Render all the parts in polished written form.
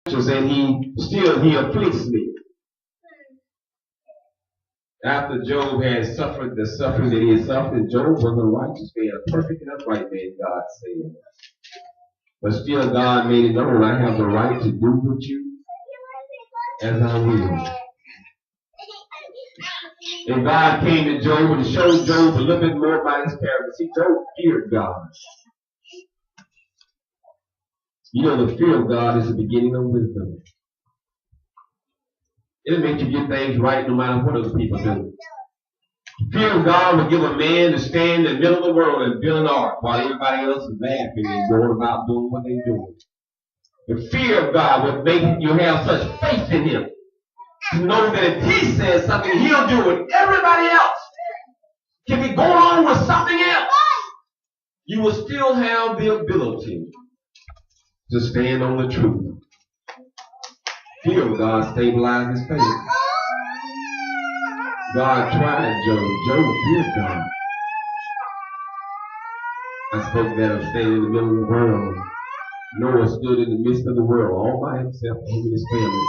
and he afflicts me. After Job had suffered the suffering that he had suffered, Job was a righteous man, a perfect and upright man, God said. But still God made it known, I have the right to do with you as I will. And God came to Job and showed Job a little bit more about his character. See, Job feared God. You know, the fear of God is the beginning of wisdom. It'll make you get things right no matter what other people do. The fear of God will give a man to stand in the middle of the world and build an ark while everybody else is laughing and going about doing what they're doing. The fear of God will make you have such faith in Him to know that if He says something, He'll do it. Everybody else can be going on with something else. You will still have the ability to stand on the truth. Fear of God stabilizes faith. God tried Job. Job feared God. I spoke that of standing in the middle of the world. Noah stood in the midst of the world all by himself, him and his family.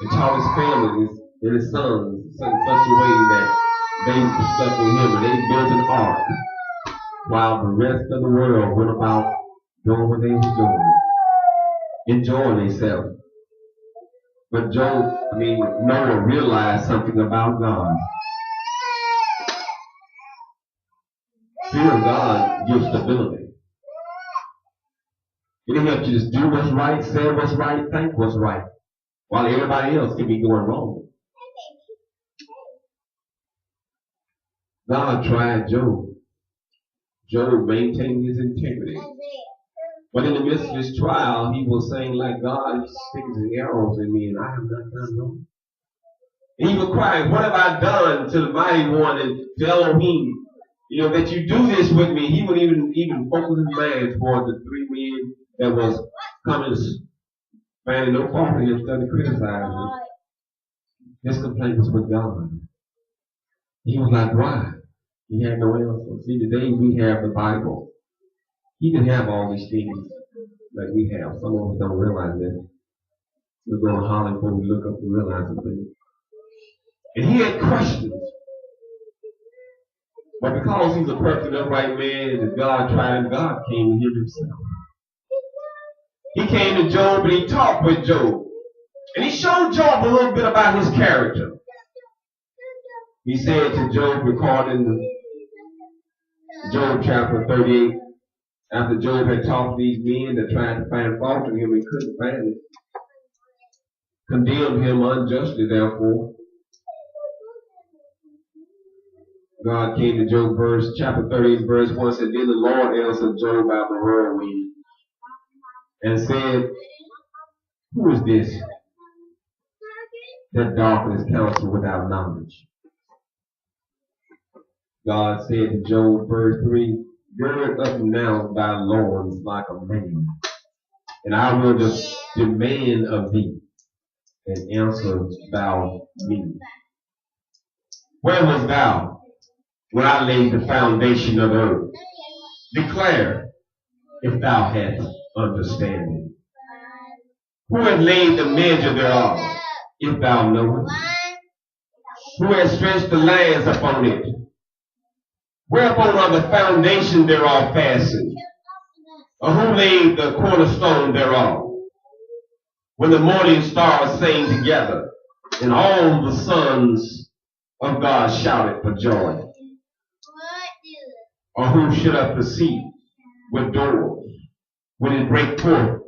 And taught his family and his sons in such a way that they were stuck with him and they built an ark while the rest of the world went about doing what they were doing, enjoying themselves. But Noah realized something about God. Fear of God gives stability. It'll help you just do what's right, say what's right, think what's right, while everybody else can be going wrong. God tried Job. Job maintained his integrity. But in the midst of his trial, he was saying, like, God, He's sticking his arrows in me, and I have not done wrong. And he was crying, what have I done to the mighty one and to Elohim? You know, that you do this with me. He would even focus his mind toward the three men that was coming, finding no fault in him, starting to criticize him. His complaint was with God. He was like, why? He had no answer. See, today we have the Bible. He didn't have all these things like we have. Some of us don't realize that. We're going to holler before we look up and realize something. And he had questions. But because he's a perfect, upright man, and God tried him, God came to him himself. He came to Job and he talked with Job. And he showed Job a little bit about his character. He said to Job, recorded in Job chapter 38, after Job had talked to these men that tried to find fault in him and couldn't find it, condemned him unjustly, therefore. God came to Job, chapter 38, verse 1, said, then the Lord answered Job out of the whirlwind and said, who is this that darkens counsel without knowledge? God said to Job, verse 3, gird up now thy loins like a man, and I will demand of thee, and answer thou me. Where was thou when I laid the foundation of the earth? Declare, if thou hast understanding. Who hath laid the measure thereof, if thou knowest? Who hath stretched the lands upon it? Whereupon are the foundation thereof fastened? Or who laid the cornerstone thereof? When the morning stars sang together, and all the sons of God shouted for joy. Or who shut up the sea with doors, when it brake forth,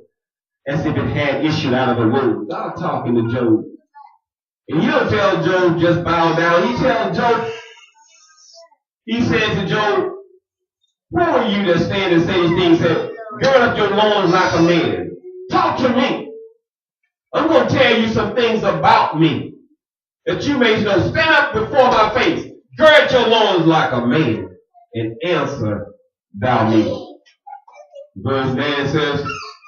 as if it had issued out of the womb? God talking to Job. And he don't tell Job just bow down. He tells Job, he said to Job, who are you that stand and say these things? Said, gird up your loins like a man. Talk to me. I'm going to tell you some things about me that you may know. Stand up before my face. Gird your loins like a man and answer thou me. Verse 9 says,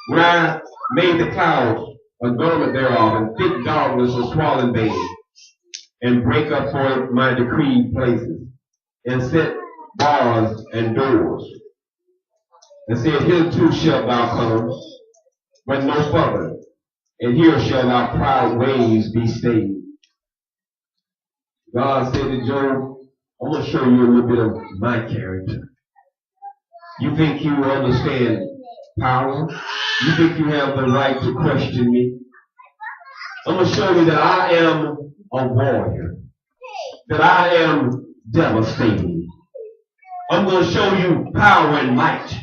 when I made the clouds a garment thereof, and thick darkness a swollen bed, and break up for my decreed places, and set bars and doors, and said, hitherto shalt thou come, but no further. And here shall our proud ways be stayed. God said to Job, I'm going to show you a little bit of my character. You think you understand power? You think you have the right to question me? I'm going to show you that I am a warrior. That I am devastating. I'm going to show you power and might.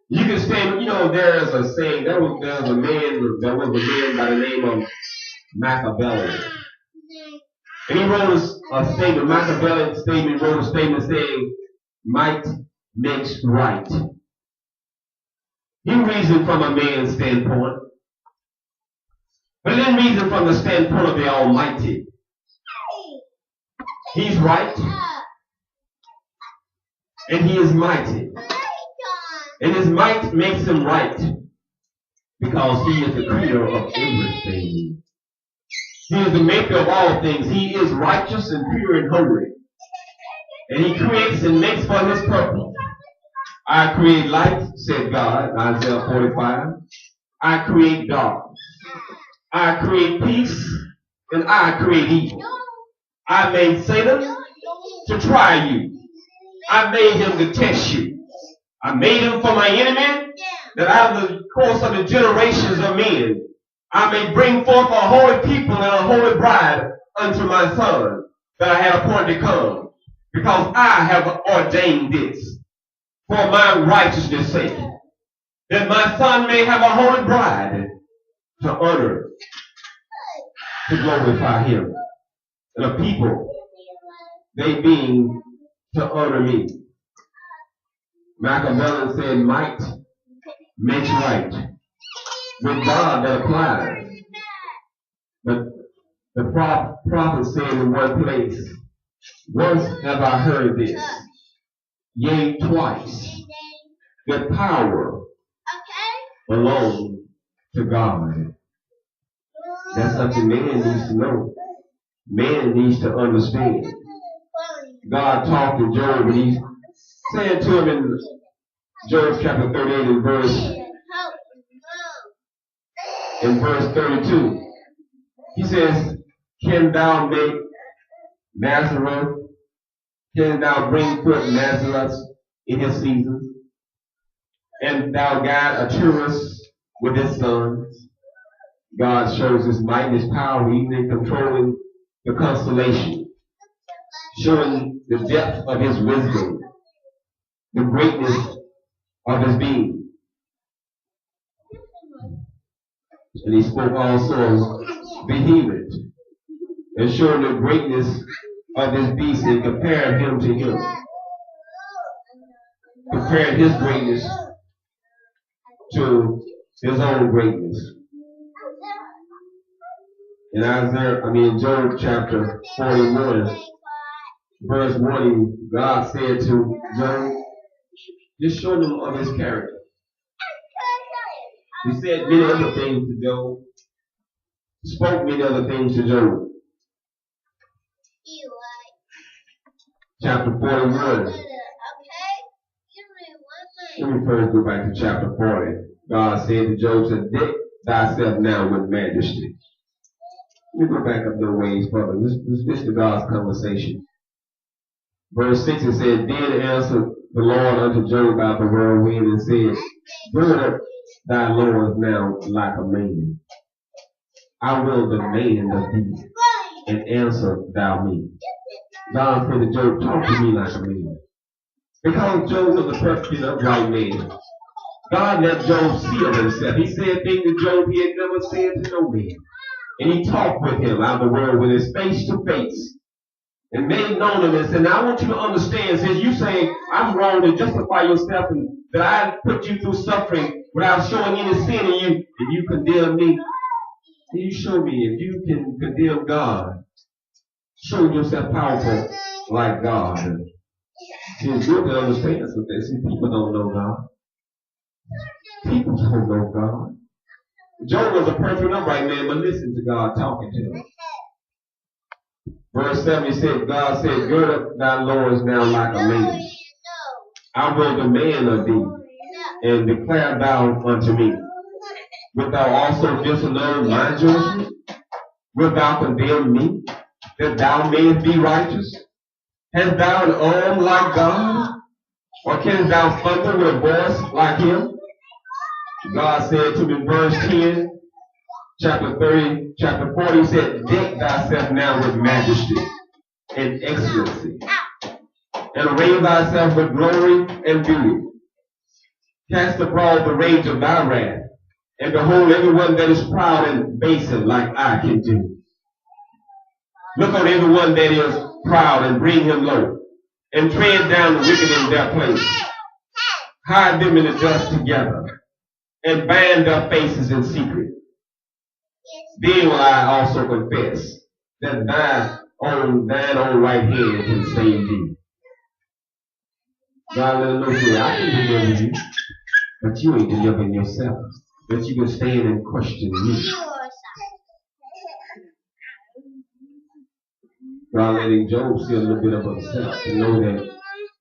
You can stand, there's a saying, there was a man by the name of Machiavelli. And he wrote a statement, Machiavelli statement, wrote a statement saying, might makes right. He reasoned from a man's standpoint, but then reason from the standpoint of the Almighty. He's right, and he is mighty. And his might makes him right, because he is the creator of everything. He is the maker of all things. He is righteous and pure and holy. And he creates and makes for his purpose. I create light, said God, Isaiah 45. I create darkness. I create peace, and I create evil. I made Satan to try you. I made him to test you. I made him for my enemy, that out of the course of the generations of men, I may bring forth a holy people and a holy bride unto my son, that I had appointed to come, because I have ordained this for my righteousness' sake, that my son may have a holy bride to honor, to glorify him, and a people, they being to honor me. Machiavelli said, might makes right. With God, that applies. But the prophet said in one place, once have I heard this, yea, twice, that power belongs to God. That's something man needs to know. Man needs to understand. God talked to Job, and he said to him in Job chapter 38 in verse 32, he says, can thou make Nazareth, can thou bring forth Nazareth in his season, and thou guide a tourist with his sons? God shows his might and his power even in controlling the constellation, showing the depth of his wisdom, the greatness of his being. And he spoke also vehement, and showing the greatness of his beast, and compared him to him. Compared his greatness to his own greatness. In Job chapter 41, verse 1, God said to Job, just show them of his character. He said many other things to Job, spoke many other things to Job. Chapter 41. Let me first go back to chapter 40. God said to Job, said, deck thyself now with majesty. Let me go back up the ways further. This is God's conversation. Verse 6, it said, then answered the Lord unto Job out the whirlwind, and said, gird up thy loins now like a man. I will demand of thee, and answer thou me. God said to Job, talk to me like a man. Because Job was a perfect and upright man. God let Job see of himself. He said things to Job he had never said to no man. And he talked with him out of the world with his face to face. And made known to him and said, now I want you to understand, since you saying I'm wrong to justify yourself and that I put you through suffering without showing any sin in you, and you condemn me. Can you show me if you can condemn God? Show yourself powerful like God. See, it's good to understand something. See, people don't know God. People don't know God. Job was a perfect upright man, but listen to God talking to him. Verse 7, he said, God said, gird up thy loins now like a man. I will demand of thee, and declare thou unto me. Wilt thou also disannul my judgment? Wilt thou condemn me, that thou mayest be righteous? Hast thou an arm like God? Or canst thou thunder with a voice like him? God said to me in verse 10, chapter 40, he said, deck thyself now with majesty and excellency, and array thyself with glory and beauty. Cast abroad the rage of thy wrath, and behold everyone that is proud and baser like I can do. Look on everyone that is proud and bring him low, and tread down the wicked in their place. Hide them in the dust together, and bind their faces in secret. Then will I also confess that thine own right hand can save thee. God let them know here, I can deliver you, but you ain't delivering yourself. That you can stand and question me. God letting Job see a little bit of himself to know that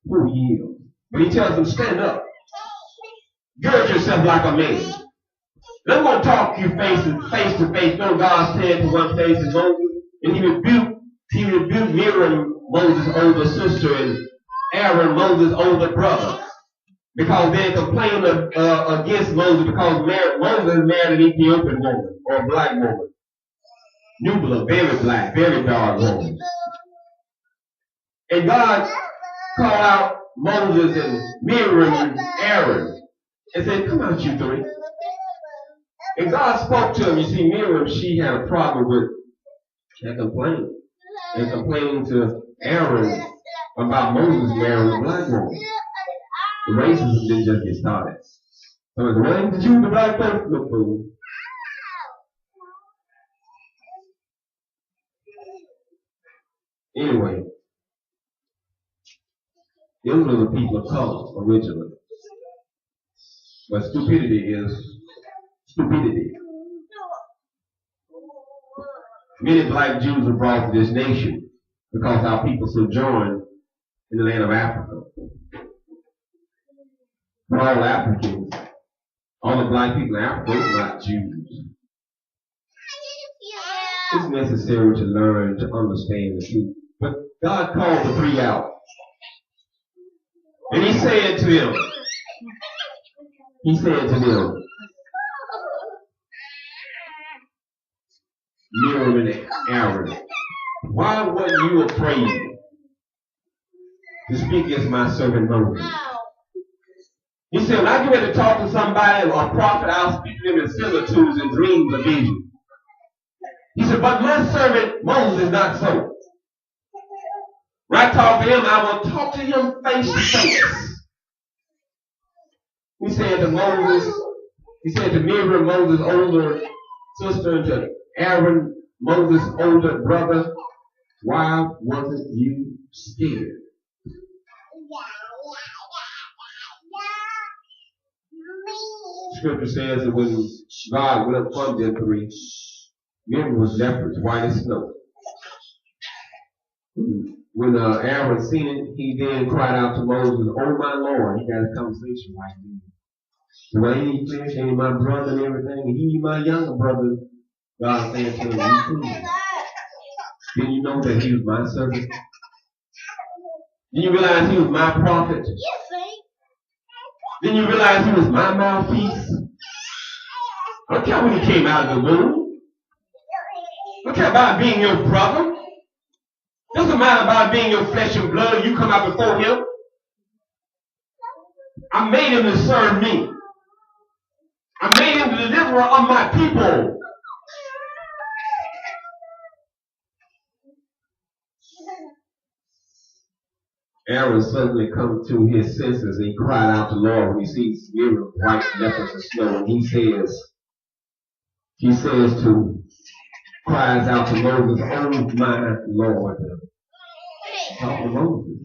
who he is. But he tells him, stand up. Gird yourself like a man. And I'm going to talk to you face to face. You know, God said to one place in Moses, and he rebuked Miriam, Moses' older sister, and Aaron, Moses' older brother, because they complained against Moses because Moses married an Ethiopian woman or a black woman. Nubla, very black, very dark woman. And God called out Moses and Miriam and Aaron and said, come out, you three. And God spoke to him. You see, Miriam, she had a problem with that complaint. And complaining to Aaron about Moses marrying a black woman. The racism didn't just get started. So the way did you the black folks look fool? Anyway, those were the people of color originally. But stupidity is stupidity. Many black Jews were brought to this nation because our people sojourned in the land of Africa. But all Africans, all the black people in Africa are not Jews. It's necessary to learn to understand the truth. But God called the three out. And he said to them, Miriam and Aaron, why weren't you afraid to speak against my servant Moses? He said, when I get ready to talk to somebody or a prophet, I'll speak to them in similitudes and dreams and visions. He said, but my servant Moses is not so. When I talk to him, I will talk to him face to face. He said to Miriam, Moses' older sister, and to Aaron, Moses' older brother, why wasn't you scared? Scripture says that when God went up from them three, Miriam was leprous, white as snow. When Aaron seen it, he then cried out to Moses, oh my Lord, he got a conversation right there. So why ain't he flesh, ain't my brother and everything, and he my younger brother, God saying to him, you too. Didn't you know that he was my servant? Didn't you realize he was my prophet? Didn't you realize he was my mouthpiece? I don't care when he came out of the womb. I don't care about being your brother. Doesn't matter about being your flesh and blood. You come out before him. I made him to serve me. I made him the deliverer of my people. Aaron suddenly come to his senses and he cried out to the Lord when he sees Miriam white leprous as snow, and he cries out to Moses, oh my Lord. Talk to Moses.